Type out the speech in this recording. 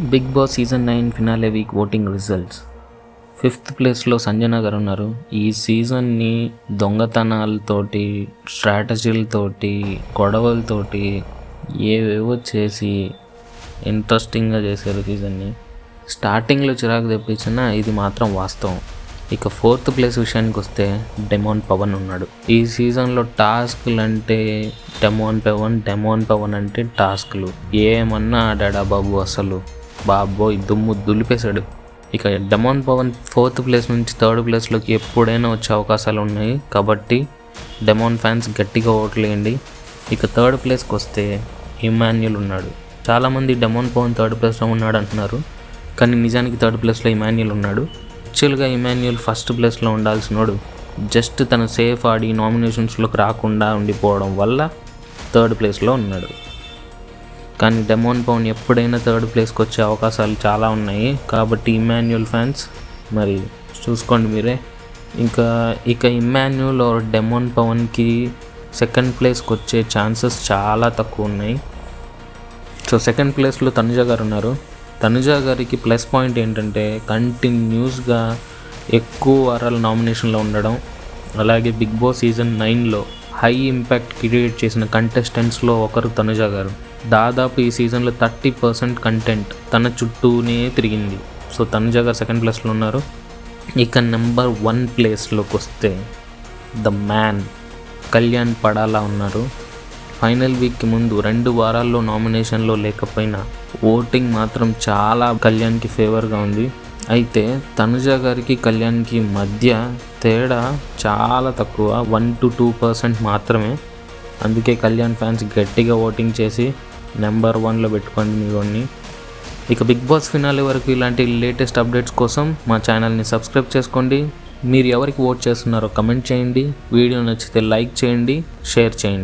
Big boss season 9 finale week voting results. 5th ప్లేస్లో సంజన గారు ఉన్నారు. ఈ సీజన్ని దొంగతనాలతోటి, స్ట్రాటజీలతోటి, గొడవలతోటి ఏవేవో చేసి ఇంట్రెస్టింగ్గా చేశారు సీజన్ని. స్టార్టింగ్లో చిరాకు తెప్పించిన ఇది మాత్రం వాస్తవం. ఇక 4th ప్లేస్ విషయానికి వస్తే డెమోన్ పవన్ ఉన్నాడు. ఈ సీజన్లో టాస్క్లు అంటే డెమోన్ పవన్ అంటే టాస్క్లు ఏమన్నా ఆడాడా బాబు, అసలు బాబోయ్ దుమ్ము దులిపేశాడు. ఇక డెమోన్ పవన్ 4th ప్లేస్ నుంచి 3rd ప్లేస్లోకి ఎప్పుడైనా వచ్చే అవకాశాలు ఉన్నాయి కాబట్టి డెమోన్ ఫ్యాన్స్ గట్టిగా ఓట్లేయండి. ఇక 3rd ప్లేస్కి వస్తే ఇమాన్యుల్ ఉన్నాడు. చాలామంది డెమోన్ పవన్ 3rd ప్లేస్లో ఉన్నాడు అంటున్నారు, కానీ నిజానికి 3rd ప్లేస్లో ఇమాన్యుల్ ఉన్నాడు. యాక్చువల్గా ఇమాన్యుల్ 1st ప్లేస్లో ఉండాల్సినోడు జస్ట్ తను సేఫ్ ఆడి నామినేషన్స్లోకి రాకుండా ఉండిపోవడం వల్ల 3rd ప్లేస్లో ఉన్నాడు. కానీ డెమోన్ పవన్ ఎప్పుడైనా 3rd ప్లేస్కి వచ్చే అవకాశాలు చాలా ఉన్నాయి కాబట్టి ఇమాన్యుల్ ఫ్యాన్స్ మరి చూసుకోండి మీరే. ఇక ఇమాన్యుల్ ఆర్ డెమోన్ పవన్కి 2nd ప్లేస్కి వచ్చే ఛాన్సెస్ చాలా తక్కువ ఉన్నాయి. సో 2nd ప్లేస్లో తనుజ గారు ఉన్నారు. తనుజ గారికి ప్లస్ పాయింట్ ఏంటంటే కంటిన్యూస్గా ఎక్కువ వారాల నామినేషన్లో ఉండడం, అలాగే బిగ్ బాస్ సీజన్ 9లో హై ఇంపాక్ట్ క్రియేట్ చేసిన కంటెస్టెంట్స్లో ఒకరు తనుజ గారు. దాదాపు ఈ సీజన్లో 30% కంటెంట్ తన చుట్టూనే తిరిగింది. సో తనుజ గారు 2nd ప్లేస్లో ఉన్నారు. ఇక నెంబర్ 1 ప్లేస్లోకి వస్తే ద మ్యాన్ కళ్యాణ్ పడాలా ఉన్నారు. ఫైనల్ వీక్కి ముందు 2 వారాల్లో నామినేషన్లో లేకపోయినా ఓటింగ్ మాత్రం చాలా కళ్యాణ్కి ఫేవర్గా ఉంది. అయితే తనుజ గారికి కళ్యాణ్కి మధ్య తేడా చాలా తక్కువ, 1 to 2% మాత్రమే. అందుకే కళ్యాణ్ ఫ్యాన్స్ గట్టిగా ఓటింగ్ చేసి నెంబర్ 1లో పెట్టుకోండి మీవన్నీ. ఇక బిగ్ బాస్ ఫినాలే వరకు ఇలాంటి లేటెస్ట్ అప్డేట్స్ కోసం మా ఛానల్ని సబ్స్క్రైబ్ చేసుకోండి. మీరు ఎవరికి ఓట్ చేస్తున్నారో కమెంట్ చేయండి. వీడియో నచ్చితే లైక్ చేయండి, షేర్ చేయండి.